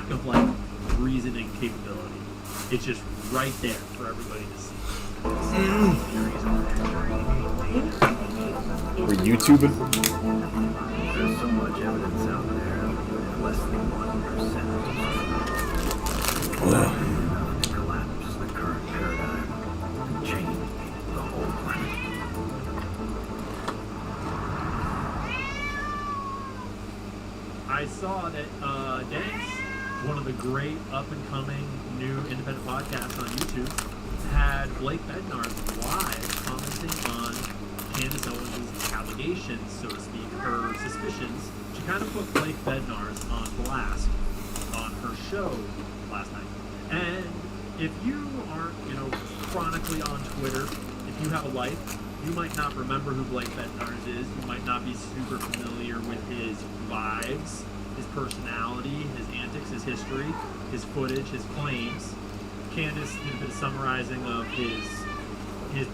lack of like reasoning capability. It's just right there for everybody to see. We're YouTubing. There's so much evidence out there, less than 1% to collapse the current paradigm and change the whole planet. I saw that Danks, one of the great up-and-coming new independent podcasts on YouTube, had Blake Bednar's live commenting on Candace Owens' allegations, so to speak, her suspicions. She kind of put Blake Bednar's on blast on her show last night. And if you aren't, chronically on Twitter, if you have a life, you might not remember who Blake Bednar's is. You might not be super familiar with his vibes, his personality, his antics, his history, his footage, his claims. Candace did a bit of summarizing of his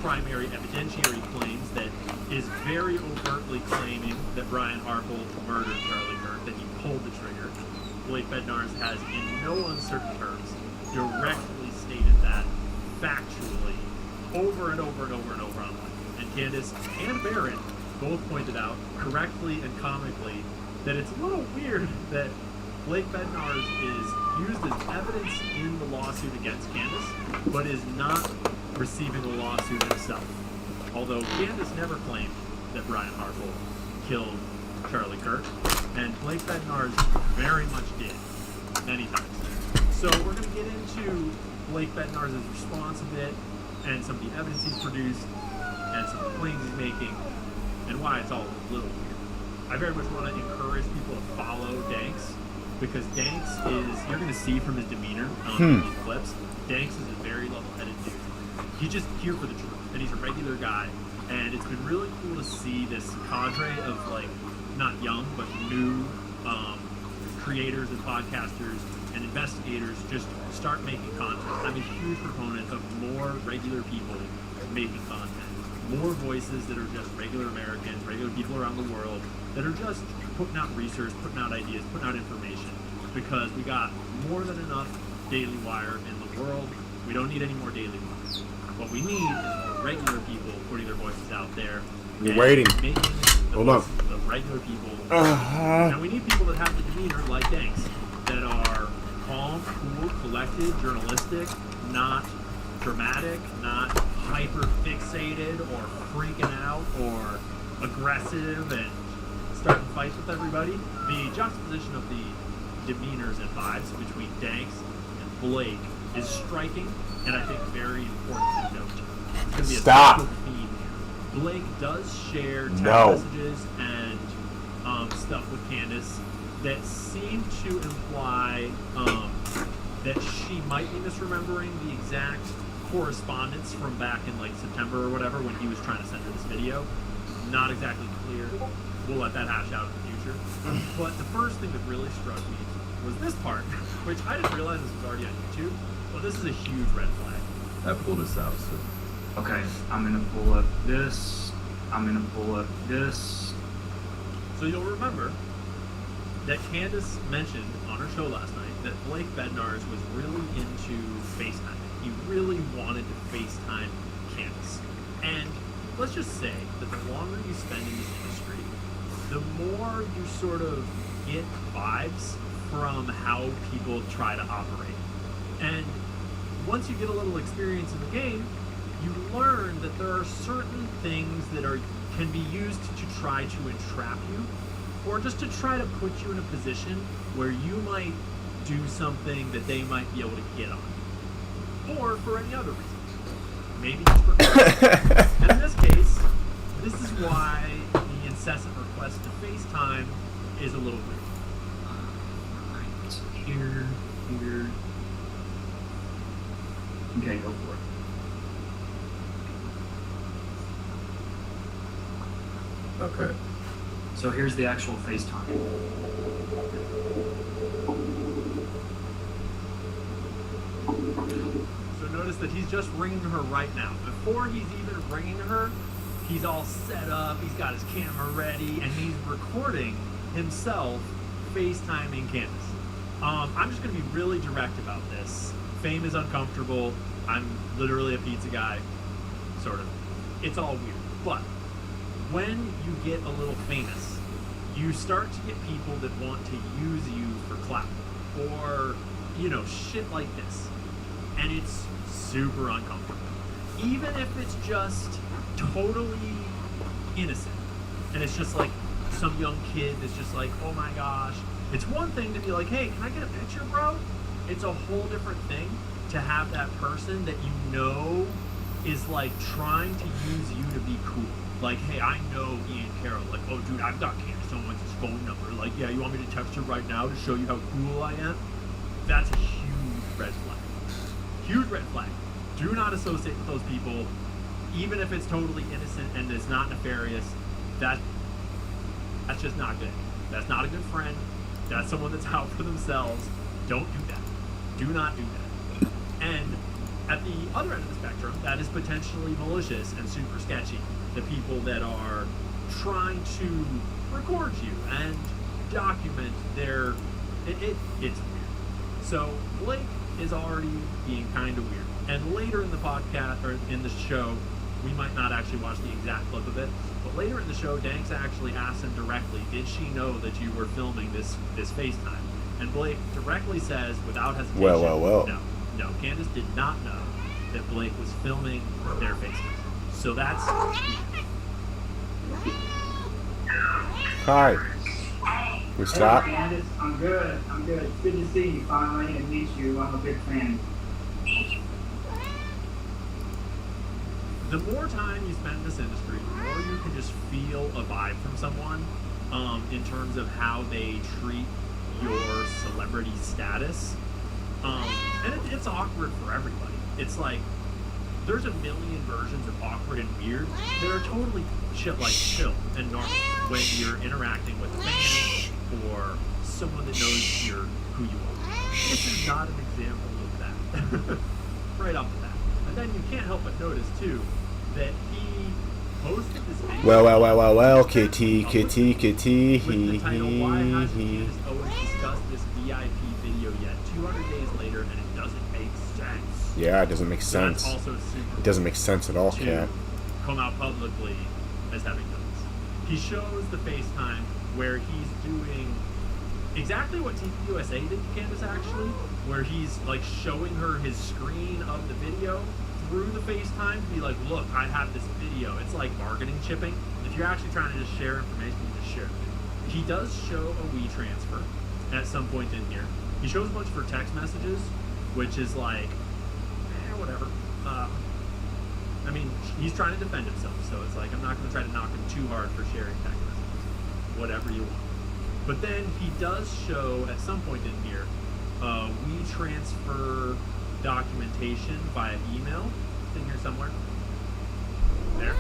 primary evidentiary claims, that is very overtly claiming that Brian Harple murdered Charlie Kirk, that he pulled the trigger. Blake Bednar's has, in no uncertain terms, directly stated that factually over and over and over and over online. And Candace and Barrett both pointed out, correctly and comically, that it's a little weird that Blake Bednar's is used as evidence in the lawsuit against Candace, but is not receiving a lawsuit himself. Although Candace never claimed that Brian Harple killed Charlie Kirk, and Blake Bednar's very much did, many times. So we're going to get into Blake Bednar's response a bit, and some of the evidence he's produced, and some of the claims he's making, and why it's all a little weird. I very much want to encourage people to follow Danks, because Danks is, you're going to see from his demeanor on these clips, Danks is a very level-headed dude. He's just here for the truth, and he's a regular guy, and it's been really cool to see this cadre of, like, not young, but new creators and podcasters and investigators just start making content. I'm a huge proponent of more regular people making content. More voices that are just regular Americans, regular people around the world that are just putting out research, putting out ideas, putting out information. Because we got more than enough Daily Wire in the world. We don't need any more Daily Wires. What we need is more regular people putting their voices out there. You're waiting. Making the Hold on. voices of regular people. And we need people that have the demeanor like Danks, that are calm, cool, collected, journalistic, not dramatic, not hyper fixated or freaking out or aggressive and starting fights with everybody. The juxtaposition of the demeanors and vibes between Danks and Blake is striking, and I think very important to note. It's going to be a central theme here. Blake does share text messages and stuff with Candace that seem to imply that she might be misremembering the exact correspondence from back in like September or whatever when he was trying to send her this video. Not exactly clear. We'll let that hash out in the future. But the first thing that really struck me was this part, which I didn't realize this was already on YouTube. Well, this is a huge red flag. I pulled this out, so. Okay, I'm gonna pull up this. I'm gonna pull up this. So you'll remember that Candace mentioned on her show last night that Blake Bednar's was really into FaceTime. He really wanted to FaceTime Candace. And let's just say that the longer you spend in this industry, the more you sort of get vibes from how people try to operate. And once you get a little experience in the game, you learn that there are certain things that can be used to try to entrap you, or just to try to put you in a position where you might do something that they might be able to get on. Or for any other reason. Maybe just for And in this case, this is why the incessant request to FaceTime is a little weird. Here. Okay, go for it. Okay. So here's the actual FaceTime. So notice that he's just ringing her right now. Before he's even ringing her, he's all set up, he's got his camera ready, and he's recording himself FaceTiming Candace I'm just going to be really direct about this. Fame is uncomfortable. I'm literally a pizza guy, sort of. It's all weird. But when you get a little famous, you start to get people that want to use you for clout or, shit like this. And it's super uncomfortable. Even if it's just totally innocent. And it's just like some young kid that's just like, oh my gosh. It's one thing to be like, hey, can I get a picture, bro? It's a whole different thing to have that person that is like trying to use you to be cool. Like, hey, I know Ian Carroll. Like, oh, dude, I've got Candace Owens' phone number. Like, yeah, you want me to text her right now to show you how cool I am? That's a huge red flag. Huge red flag. Do not associate with those people, even if it's totally innocent and it's not nefarious. That's just not good. That's not a good friend. That's someone that's out for themselves. Don't do that. Do not do that. And at the other end of the spectrum, that is potentially malicious and super sketchy. The people that are trying to record you and document it's weird. So Blake is already being kind of weird. And later in the podcast, or in the show, we might not actually watch the exact clip of it, but later in the show, Danks actually asked him directly, did she know that you were filming this FaceTime? And Blake directly says, without hesitation, well. No, Candace did not know that Blake was filming their FaceTime. So that's weird. Hi. We stop? Hey, Candace, I'm good. It's good to see you finally and meet you. I'm a big fan. The more time you spend in this industry, the more you can just feel a vibe from someone in terms of how they treat your celebrity status. And it's awkward for everybody. It's like, there's a million versions of awkward and weird that are totally chill and normal when you're interacting with a fan or someone that knows who you are. This is not an example of that. Right off the bat. And then you can't help but notice, too, that he posted this video. Well, kitty, with the title, Why hasn't Candace Owens discussed this VIP video yet? 200 days later, and it doesn't make sense. Yeah, it doesn't make sense. So that's also super It doesn't make sense at all, to Cat. come out publicly as having done this. He shows the FaceTime where he's doing exactly what TV USA did to Candace, actually, where he's like showing her his screen of the video through the FaceTime to be like, look, I have this video. It's like bargaining chipping. If you're actually trying to just share information, you just share it. He does show a WeTransfer at some point in here. He shows a bunch of her text messages, which is like, whatever. I mean, he's trying to defend himself, so it's like, I'm not going to try to knock him too hard for sharing text messages. Whatever you want. But then he does show, at some point in here, WeTransfer documentation via email. It's in here somewhere. There.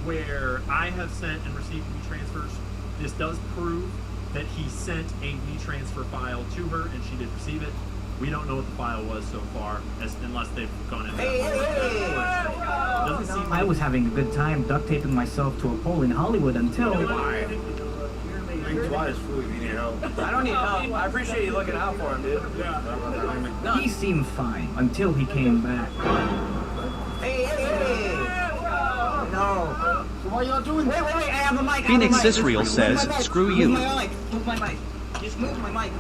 Where I have sent and received WeTransfers. This does prove that he sent a WeTransfer file to her and she did receive it. We don't know what the file was so far, unless they've gone in there. Doesn't seem like I was having a good time duct taping myself to a pole in Hollywood until... Think twice, fool, if you need help. I don't need help. I appreciate you looking out for him, dude. No, he seemed fine until he came back. Hey! No. So why y'all doing Wait, I have a mic. Phoenix Israel says, screw you. Move my mic. Just move my mic.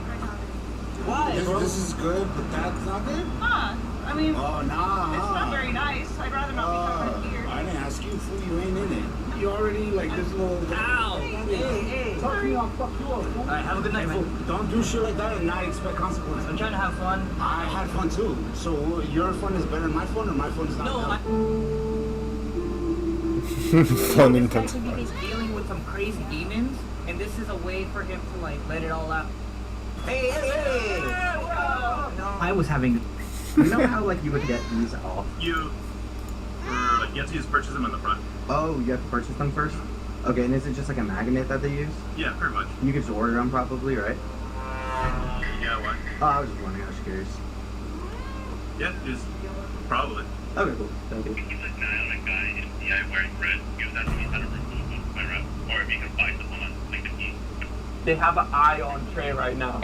Why? This is good, but that's not good? Huh. I mean, Oh, nah. it's not very nice. I'd rather not be covered here. I didn't ask you, fool. You ain't in it. You already, like, this little... Ow! Hey. Talk to me, I'll fuck you up, fool. Alright, have a good night, Fool, man. don't do shit like that and not expect consequences. I'm trying to have fun. I had fun, too. So your fun is better than my fun, or my fun is not No, better? Fun This intense. guy could be dealing with some crazy demons, and this is a way for him to like let it all out. Hey! I was having... You know how like you would get these off? You have to just purchase them in the front. Oh, you have to purchase them first? Okay, and is it just like a magnet that they use? Yeah, pretty much. You can just order them probably, right? Yeah, what? Oh, I was just wondering, I was curious. Yeah, just probably. Okay, cool. Thank you. Keep an eye on a guy in DI wearing red. He was asking me how to remove my rep, or if you can buy someone on LinkedIn. They have an eye on Trey right now.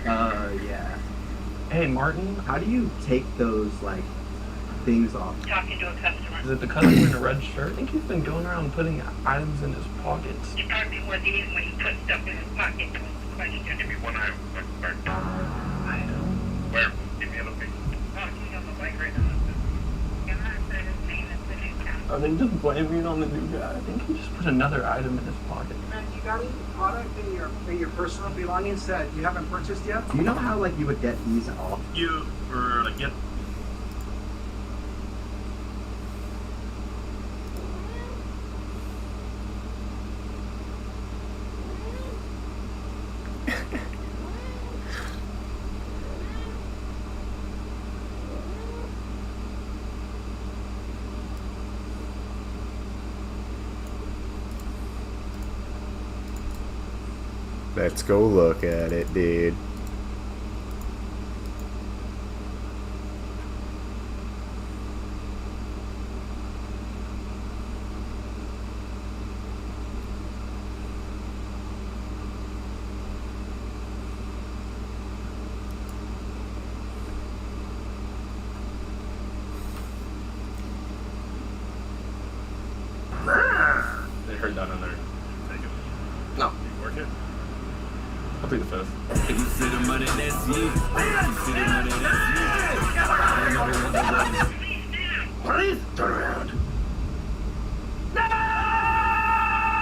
Yeah. Hey, Martin. How do you take those, like, things off? Talking to a customer. Is it the customer in a red shirt? I think he's been going around putting items in his pockets. He probably was in when he put stuff in his pocket. Question. Give me one item. Item? Where? Give me a location. Oh, he's on the bike right now. Are they just blaming it on the new guy? I think he just put another item in his pocket. Man, you got any product in your personal belongings that you haven't purchased yet? Do you know how, like, you would get these off? You or like get. Let's go look at it, dude. They heard that in there. Take it. No. You work it? I'll take the fifth. If you see the money, that's you. If you see the money, that's you. Please turn around.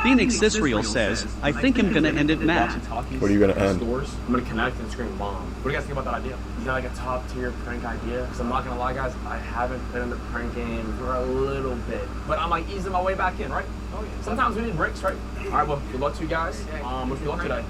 Phoenix Israel says, I think I'm gonna end it, Matt. What are you gonna end? Stores. I'm gonna connect and scream bomb. What do you guys think about that idea? Is that like a top tier prank idea? Because I'm not gonna lie, guys, I haven't been in the prank game for a little bit, but I'm like easing my way back in, right? Oh yeah. Sometimes we need breaks, right? All right, well, good luck to you guys. Wish you luck today.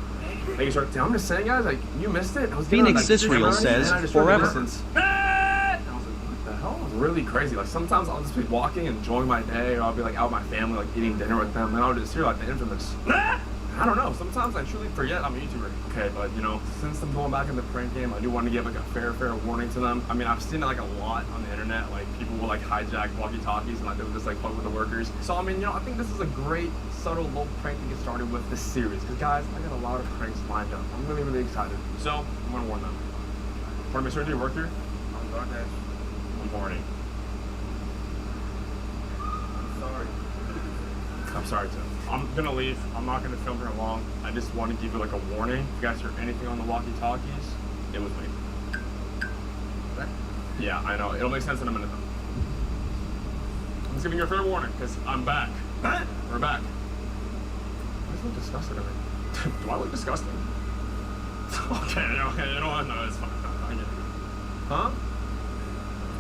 Thank you, sir. Dude, I'm just saying, guys, like you missed it. I was getting on, Phoenix like, Israel camera, says, and I just heard the forever. distance. And I was like, what the hell? It was really crazy. Like sometimes I'll just be walking, enjoying my day, or I'll be like out with my family, like eating dinner with them, and I'll just hear like the infamous. I don't know. Sometimes I truly forget I'm a YouTuber. Okay, but you know, since I'm going back in the prank game, I do want to give like a fair warning to them. I mean, I've seen it like a lot on the internet. Like people will like hijack walkie-talkies and like they would just like fuck with the workers. So I mean, you know, I think this is a great subtle little prank to get started with this series. Because guys, I got a lot of pranks lined up. I'm really excited. So I'm gonna warn them. Pardon me, sir. Do you work here? I'm DoorDash. Good morning. I'm sorry. I'm sorry, Tim. I'm gonna leave. I'm not gonna film here long. I just want to give you like a warning. If you guys hear anything on the walkie-talkies, it was me. What? Yeah, I know. It'll make sense in a minute though. I'm just giving you a fair warning because I'm back. Huh? We're back. Why does it look disgusting to me? Do I look disgusting? Okay, you know what? No, it's fine. I get it. Huh?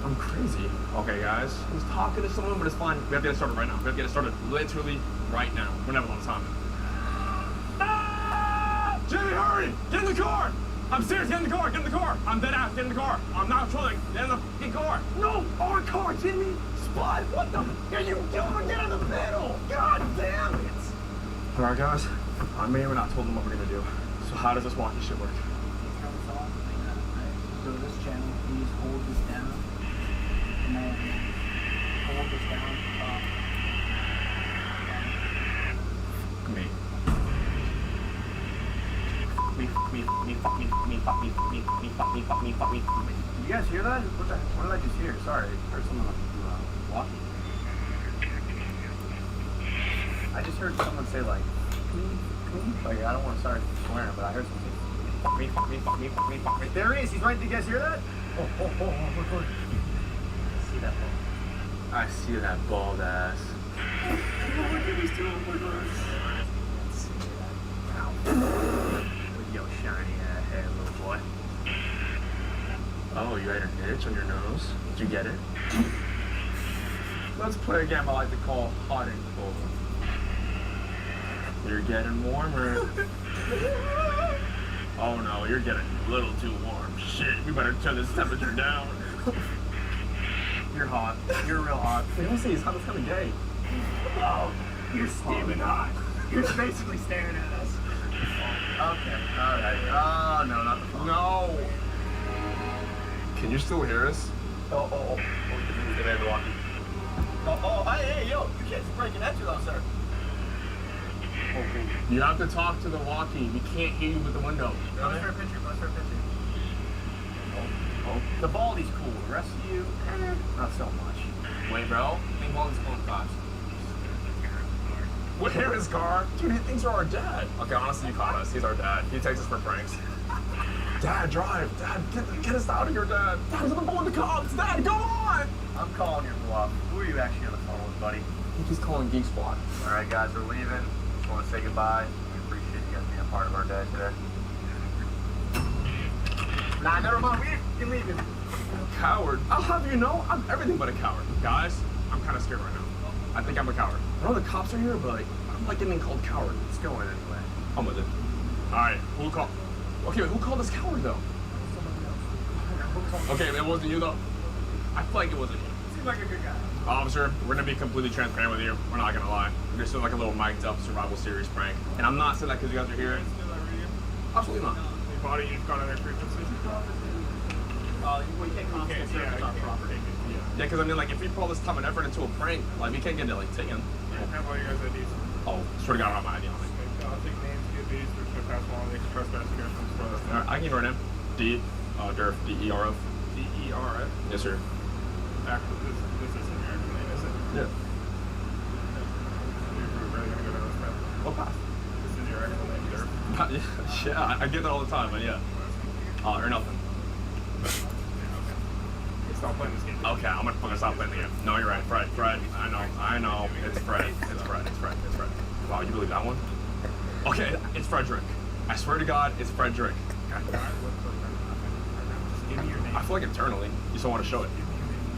I'm crazy. Okay, guys. I was talking to someone, but it's fine. We have to get it started right now. We have to get it started literally right now. We don't have a lot of time. Ah! Jimmy, hurry! Get in the car! I'm serious. Get in the car. Get in the car. I'm dead ass. Get in the car. I'm not trolling. Get in the fucking car. No, our car, Jimmy. Spot. What the? Are you doing? Get in the middle. God damn it. All right, guys. I may or not told them what we're gonna do. So how does this walkie shit work? Go to this channel, please hold this down. And then hold this down. Me. You guys hear that? What did I just hear? Sorry, I heard someone walking. I just heard someone say like, like I don't want to start swearing, but I heard someone say, fuck me. There he is. He's right. Did you guys hear that? Oh. I see that ball. I see that bald ass. Look at these two With your shiny hair, little boy. Oh, you had an itch on your nose. Did you get it? Let's play a game I like to call hot and cold. You're getting warmer. Oh no, you're getting a little too warm. Shit, we better turn this temperature down. You're hot. You're real hot. They don't say he's hot, that's kind of gay. Oh, you're steaming hot. You're basically staring at us. Okay, alright. Oh, no, not the phone. No! Can you still hear us? Oh, Did I walkie? hey, yo, you can't break an entry though, sir. You have to talk to the walkie. We can't hear you with the window. Let's for a picture. Oh. The Baldy's cool. The rest of you, not so much. Wait, bro. I think Baldy's cool cops. Where is car? Dude, he thinks you're our dad. Okay, honestly, you caught us. He's our dad. He takes us for pranks. Dad, drive. Dad, get us out of here, Dad. Dad, he's gonna go with the cops. Dad, go on. I'm calling your bluff. Who are you actually on the phone with, buddy? I think he's calling Geek Squad. All right, guys, we're leaving. Just want to say goodbye. We appreciate you guys being a part of our day today. Nah, never mind. We're leaving. Coward. I'll have you know, I'm everything but a coward. Guys, I'm kind of scared right now. I think I'm a coward. I know the cops are here, but I'm like getting called coward. Let's go in anyway. I'm with it. All right, who called? Okay, who called us coward though? Okay, it wasn't you though. I feel like it wasn't you. Seems like a good guy. Officer, we're gonna be completely transparent with you. We're not gonna lie. We're just doing like a little mic'd up survival series prank. And I'm not saying that because you guys are here. Absolutely not. Your body, you've got other frequencies. We can't confiscate our property. Yeah, because I mean, like, if we put all this time and effort into a prank, like, we can't get it, like, taken. Yeah, have all you guys' IDs. Oh, swear to God, I don't have my ID on me. I'll take names, DBs, which should pass along the express investigator from the All right, I can give her a name. Derf, D-E-R-F. D-E-R-F? Yes, sir. This isn't your actual name, is it? Yeah. You're really gonna go down this path? What path? This is your actual name, Derf? Yeah, I get that all the time, but yeah. Or nothing. Stop playing this game. Okay, I'm gonna fucking stop playing the game. No, you're right, Fred. I know. It's Fred. Wow, you believe that one? Okay, it's Frederick. I swear to God, it's Frederick. Just give me your name. I feel like internally, you still want to show it.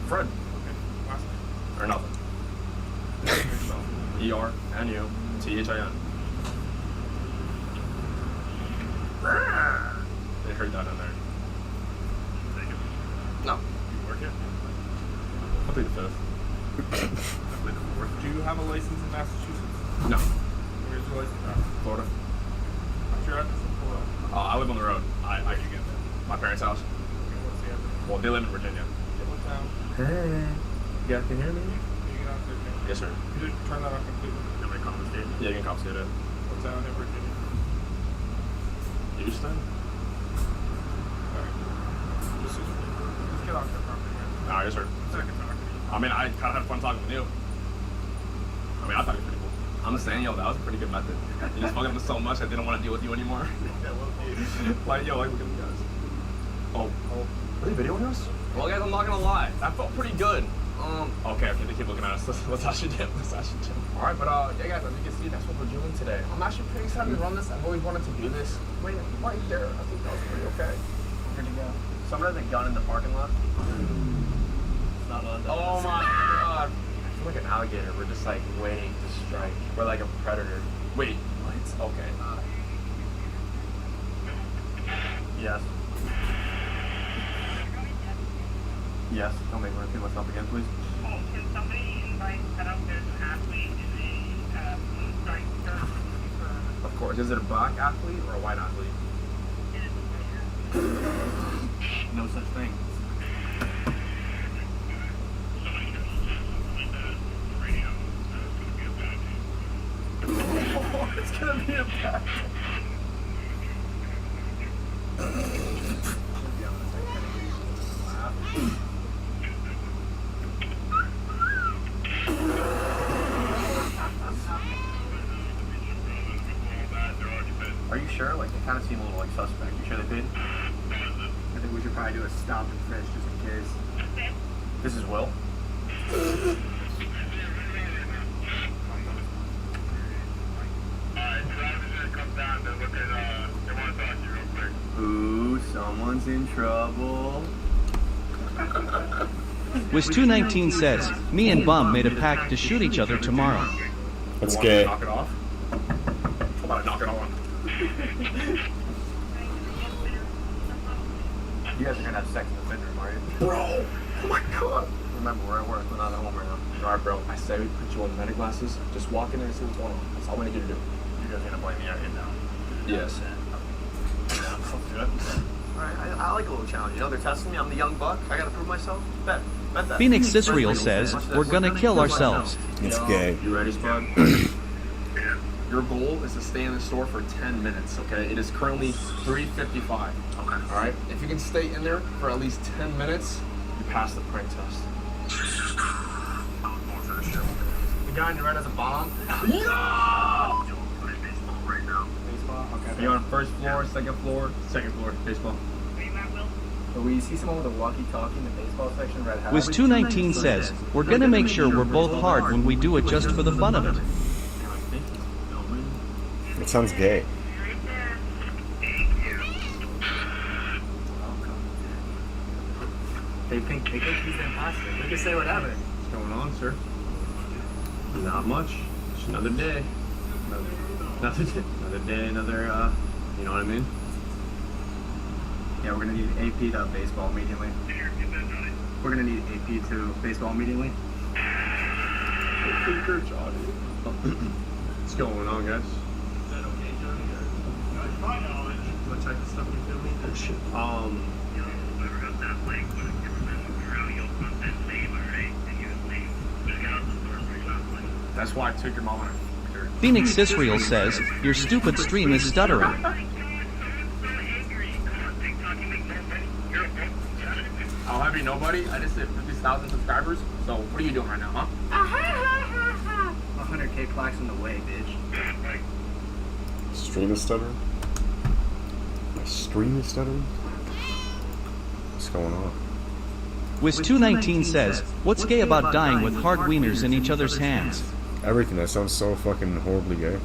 Fred. Okay, last name. Or nothing. E-R-N-U-T-H-I-N. They heard that in there. No. I'll plead the fifth. Do you have a license in Massachusetts? No. Where's your license at? Florida. What's your address in Florida? I live on the road. I can get there. My parents' house. Okay, what's the address? Well, they live in Virginia. What town? Hey. You guys can hear me? You get out there, man. Yes, sir. You just turn that off completely. Can we confiscate? Yeah, you can confiscate it. What town in Virginia? Houston? Alright. Just get off your property, man. Alright, yes, sir. So I can talk to you. I mean, I kind of had fun talking with you. I mean, I thought it was pretty cool. I'm just saying, yo, that was a pretty good method. You just fucking with so much, I didn't want to deal with you anymore. Yeah, well, Like, yo, like, look at you guys. Oh, are they videoing us? Well, guys, I'm not gonna lie. That felt pretty good. Okay, they keep looking at us. Let's actually do it. Alright, but, yeah, guys, as you can see, that's what we're doing today. I'm actually pretty excited to run this. I've always wanted to do this. Wait, right there. I think that was pretty okay. Good to go. Someone has a gun in the parking lot. Not on. Oh my God. I feel like an alligator. We're just like waiting to strike. We're like a predator. Wait, what? Okay. Yes. Yes. Tell me, I'm gonna repeat myself again, please. Oh, can somebody invite that up there's an athlete in a blue stripe shirt? Of course. Is it a black athlete or a white athlete? No such thing. Oh, it's gonna be a bad. Are you sure? Like, they kind of seem a little like suspect. You sure they paid? I think we should probably do a stop and frisk just in case. This is Will. Ooh, someone's in trouble. Wiz219 says, me and Bum made a pact to shoot each other tomorrow. Let's get. Knock it off. I'm about to knock it on. You guys are gonna have sex in the bedroom, are you? Bro! Oh my God! Remember, we're at work. We're not at home right now. Alright, bro. I say we put you on the medic glasses. Just walk in there and see what's going on. That's all we need you to do. You guys gonna blame me out here now? Yes. Yeah, let's do it. Alright, I like a little challenge. You know, they're testing me. I'm the young buck. I gotta prove myself. Bet that. Phoenix Israel says, we're gonna kill ourselves. It's gay. You ready, Spud? your goal is to stay in the store for 10 minutes, okay? It is currently 3:55. Okay. All right? If you can stay in there for at least 10 minutes, you pass the prank test. I'm going for the show. The guy on your right has a bomb. Yo! Playing baseball right now. Baseball? Okay. Are you on first floor, second floor? Second floor, baseball. But we see someone with a walkie-talkie in the baseball section, red hat. Wiz219 says, we're gonna make sure we're both hard when we do it just for the fun of it. It sounds gay. They think he's fantastic. We can say whatever. What's going on, sir? Not much. Just another day. Another day, another, you know what I mean? Yeah, we're gonna need AP to baseball immediately. We're gonna need AP to baseball immediately. What's going on, guys? Is that okay, Johnny? To my knowledge. What type of stuff are you doing? Oh, shit. That's why I took your mom on her. Phoenix Israel says, your stupid stream is stuttering. I'll have you know, buddy, I just hit 50,000 subscribers, so what are you doing right now, huh? 100K plaques in the way, bitch. Stream is stuttering? My stream is stuttering? What's going on? Wiz219 says, what's gay about dying with hard wieners in each other's hands? Everything. That sounds so fucking horribly gay.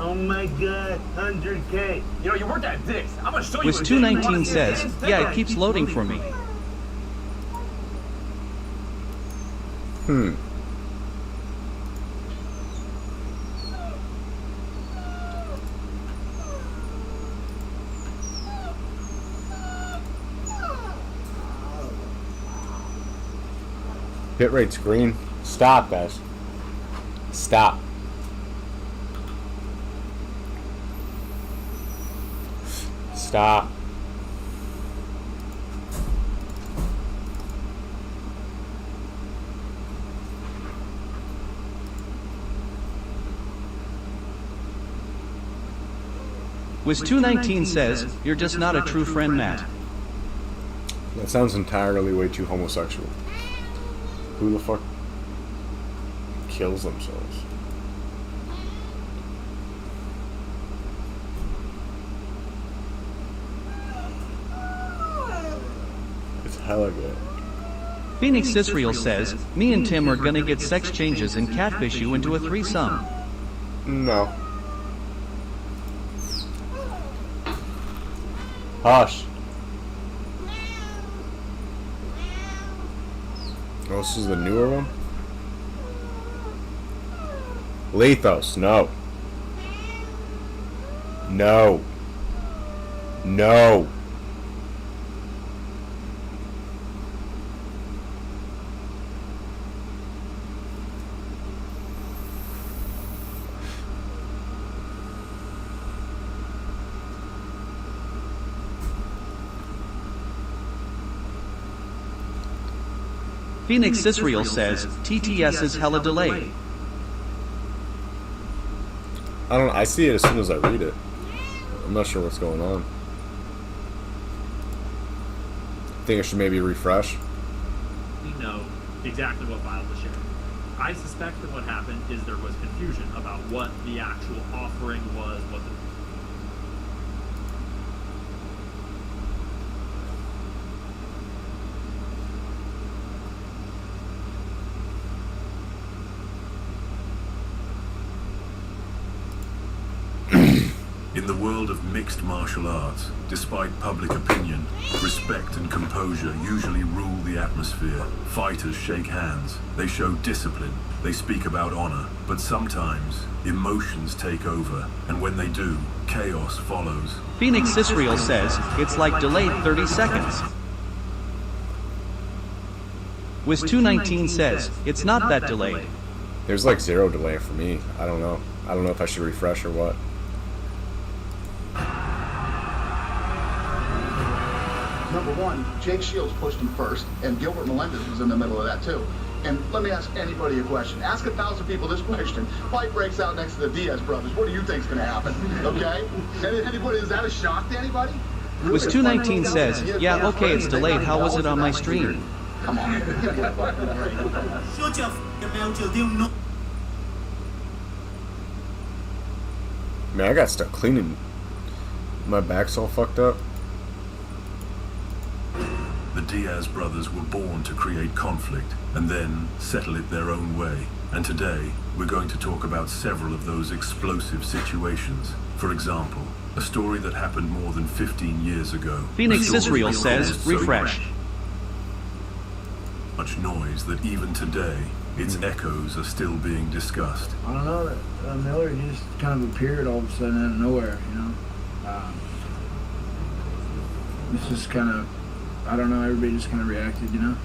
Oh my god, 100K. You know, you work at Dick's. I'm gonna show you. Wiz219 says, yeah, it keeps loading for me. Bitrate's green. Stop, guys. Stop. Stop. Wiz219 says, you're just not a true friend, Matt. That sounds entirely way too homosexual. Who the fuck kills themselves? It's hella good. Phoenix Israel says, me and Tim are gonna get sex changes and catfish you into a threesome. No. Hush. Oh, this is the newer one? Lethos, no. No. No. Phoenix Israel says, TTS is hella delayed. I see it as soon as I read it. I'm not sure what's going on. Think I should maybe refresh? We know exactly what file to share. I suspect that what happened is there was confusion about what the actual offering was, what the In the world of mixed martial arts, despite public opinion, respect and composure usually rule the atmosphere. Fighters shake hands, they show discipline, they speak about honor, but sometimes emotions take over, and when they do, chaos follows. Phoenix Israel says, it's like delayed 30 seconds. Wiz219 says, it's not that delayed. There's like zero delay for me. I don't know. I don't know if I should refresh or what. Number 1, one, Jake Shields pushed him first, and Gilbert Melendez was in the middle of that too. And let me ask anybody a question. Ask 1,000 people this question. Fight breaks out next to the Diaz brothers. What do you think's going to happen? Okay? Anybody? Is that a shock to anybody? Was 219 says, yeah, okay, it's delayed. How was it on my stream? Come on. Give me a fucking break. Man, I gotta start cleaning. My back's all fucked up. The Diaz brothers were born to create conflict and then settle it their own way. And today, we're going to talk about several of those explosive situations. For example, a story that happened more than 15 years ago. Phoenix Israel says, refresh. Much noise that even today, its echoes are still being discussed. I don't know, that Miller just kind of appeared all of a sudden out of nowhere, you know. It's just kind of, I don't know, everybody just kind of reacted, you know.